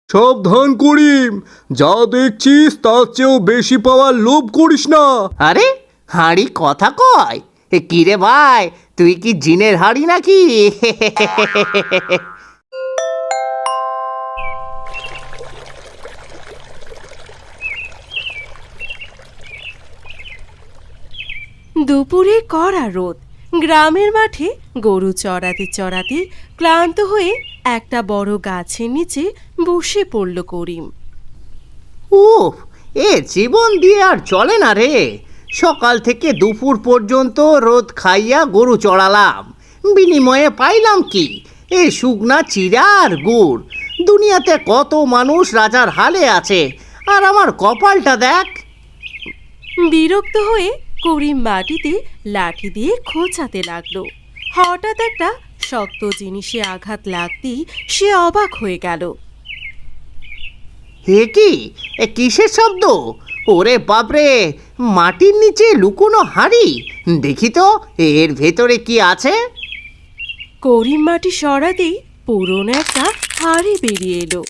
সাবধান করিম, যা দেখছিস তার চেয়েও বেশি পাওয়ার লোভ করিস না। আরে হাঁড়ি কথা কয়? কিরে ভাই, তুই কি জিনের হাঁড়ি নাকি? দুপুরে কড়া রোদ। গ্রামের মাঠে গরু চড়াতে চড়াতে ক্লান্ত হয়ে একটা বড় গাছের নিচে বসে পড়ল করিম। উফ, এ জীবন দিয়ে আর চলে না রে। সকাল থেকে দুপুর পর্যন্ত রোদ খাইয়া গরু চড়ালাম, বিনিময়ে পাইলাম কি? এই শুকনা চিড়া আর গুড়। দুনিয়াতে কত মানুষ রাজার হালে আছে, আর আমার কপালটা দেখ। বিরক্ত হয়ে করিম মাটিতে লাঠি দিয়ে খোঁচাতে লাগলো। হঠাৎ একটা শক্ত জিনিসে আঘাত লাগতেই সে অবাক হয়ে গেল। হে কি, এ কিসের শব্দ? ওরে বাপরে, মাটির নিচে লুকোনো হাঁড়ি। দেখি তো এর ভেতরে কি আছে। করিম মাটি সরাতেই পুরনো একটা হাঁড়ি বেরিয়ে এলো।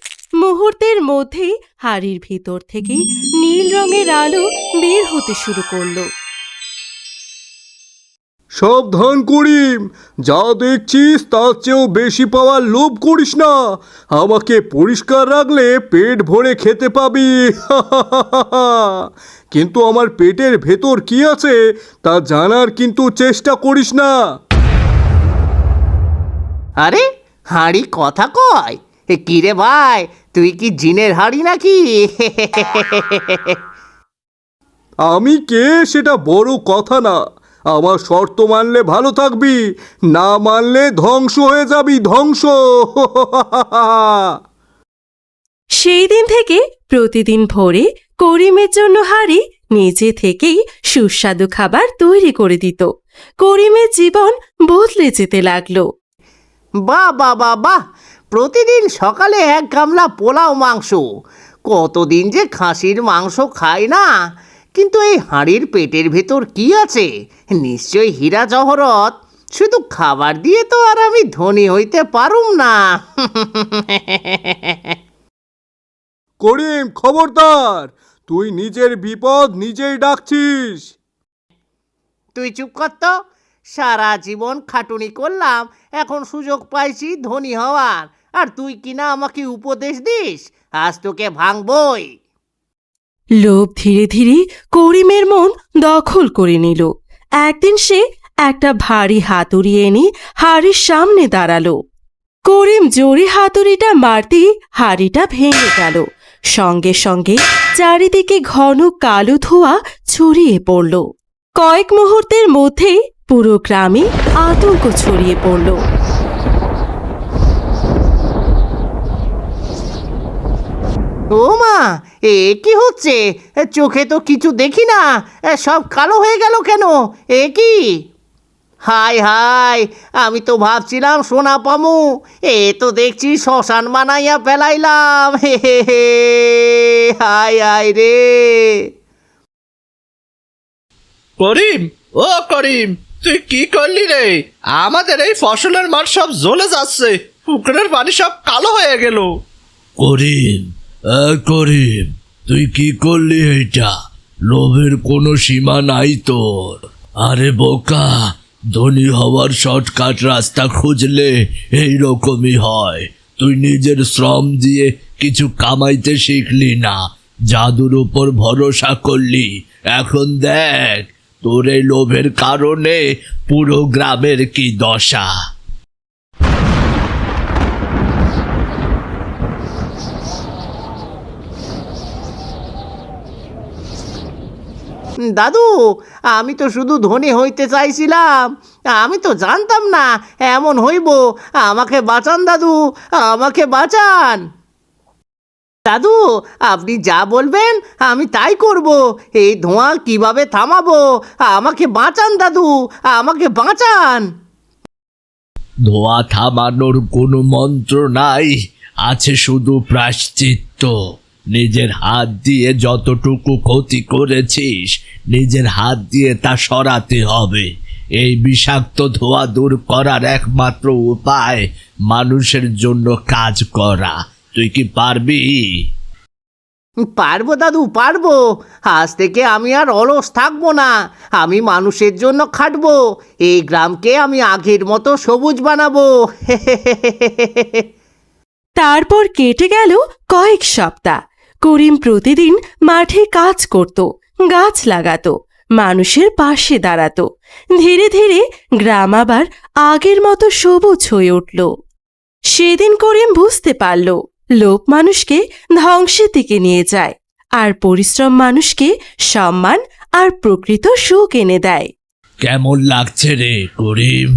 মুহূর্তের মধ্যেই হাঁড়ির ভিতর থেকে নীল রঙের আলো বের হতে শুরু করলো। সাবধান করিম, যা দেখছিস তার চেয়েও বেশি পাওয়ার লোভ করিস না। আমাকে পরিষ্কার রাখলে পেট ভরে খেতে পাবি। কিন্তু আমার পেটের ভেতর কি আছে তা জানার কিন্তু চেষ্টা করিস না। আরে হাঁড়ি কথা কয়? কিরে ভাই, তুই কি জিনের হাঁড়ি নাকি? আমি কে সেটা বড় কথা না, আমার শর্ত মানলে ভালো থাকবি, না মানলে ধ্বংস হয়ে যাবি, ধ্বংস। সেই দিন থেকে প্রতিদিন ভোরে করিমের জন্য হাঁড়ি নিজে থেকেই সুস্বাদু খাবার তৈরি করে দিত। করিমের জীবন বদলে যেতে লাগলো। বাহ বাহ বাহ বাহ, প্রতিদিন সকালে এক গামলা পোলাও মাংস। কতদিন যে খাসির মাংস খাই না। কিন্তু এই হাঁড়ির পেটের ভেতর কি আছে? নিশ্চয়ই হীরা জহরত। শুধু খাবার দিয়ে তো আর আমি ধনী হইতে পারুম না। করিম, খবরদার, তুই নিজের বিপদ নিজেই ডাকছিস। তুই চুপ কর তো। সারা জীবন খাটুনি করলাম, এখন সুযোগ পাইছি ধনী হওয়ার, আর তুই কিনা আমাকে উপদেশ দিস? আজ তোকে ভাঙবই। লোভ ধীরে ধীরে করিমের মন দখল করে নিল। একদিন সে একটা ভারী হাতুড়ি এনে হাঁড়ির সামনে দাঁড়ালো। করিম জোরে হাতুড়িটা মারতেই হাঁড়িটা ভেঙে গেল। সঙ্গে সঙ্গে চারিদিকে ঘন কালো ধোঁয়া ছড়িয়ে পড়ল। কয়েক মুহূর্তের মধ্যেই পুরো গ্রামে আতঙ্ক ছড়িয়ে পড়ল। ও মা, এ কি হচ্ছে? চোখে তো কিছু দেখি না, সব কালো হয়ে গেল কেন? এ কি? হাই হাই, আমি তো ভাবছিলাম সোনা পামু, এ তো দেখছি শ্মশান বানাইয়া ফেলাইলাম। হে হে হে, হাই হাই রে। করিম, ও করিম, তুই কি করলি রে? আমাদের এই ফসলের মাঠ সব জ্বলে যাচ্ছে, পুকুরের পানি সব কালো হয়ে গেল। করিম, করিম, তুই কি করলি এইটা? লোভের কোনো সীমা নাই তোর। আরে বোকা, ধনী হওয়ার শর্টকাট রাস্তা খুঁজলে এইরকমই হয়। তুই নিজের শ্রম দিয়ে কিছু কামাইতে শিখলি না, জাদুর উপর ভরসা করলি। এখন দেখ, তোর এই লোভের কারণে পুরো গ্রামের কি দশা। দাদু, আমি তো শুধু ধনী হইতে চাইছিলাম, আমি তো জানতাম না এমন হইব। আমাকে বাঁচান দাদু, আমাকে বাঁচান। দাদু, আপনি যা বলবেন আমি তাই করব। এই ধোঁয়া কিভাবে থামাবো? আমাকে বাঁচান দাদু, আমাকে বাঁচান। ধোঁয়া থামানোর কোনো মন্ত্র নাই, আছে শুধু প্রায়শ্চিত্ত। নিজের হাত দিয়ে যতটুকু ক্ষতি করেছিস, নিজের হাত দিয়ে তা সরাতে হবে। এই বিষাক্ত ধোঁয়া দূর করার একমাত্র উপায় মানুষের জন্য কাজ করা। তুই কি পারবি? পারবো দাদু, পারবো। আজ থেকে আমি আর অলস থাকবো না। আমি মানুষের জন্য খাটবো। এই গ্রামকে আমি আগের মতো সবুজ বানাবো। তারপর কেটে গেল কয়েক সপ্তাহ। করিম প্রতিদিন মাঠে কাজ করত, গাছ লাগাতো, মানুষের পাশে দাঁড়াতো। ধীরে ধীরে গ্রাম আবার আগের মতো সবুজ হয়ে উঠল। সেদিন করিম বুঝতে পারল, লোভ মানুষকে ধ্বংসের দিকে নিয়ে যায়, আর পরিশ্রম মানুষকে সম্মান আর প্রকৃত সুখ এনে দেয়। কেমন লাগছে রে করিম?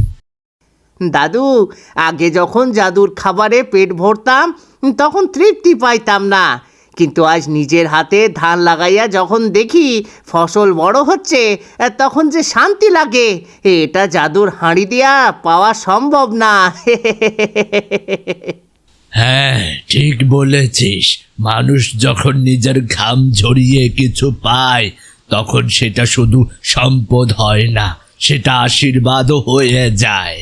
দাদু, আগে যখন জাদুর খাবারে পেট ভরতাম তখন তৃপ্তি পাইতাম না, কিন্তু আজ নিজের হাতে ধান লাগাইয়া যখন দেখি ফসল বড় হচ্ছে তখন যে শান্তি লাগে, এটা জাদুর হাঁড়ি দিয়া পাওয়া সম্ভব না। হ্যাঁ, ঠিক বলেছিস। মানুষ যখন নিজের ঘাম ঝরিয়ে কিছু পায় তখন সেটা শুধু সম্পদ হয় না, সেটা আশীর্বাদও হয়ে যায়।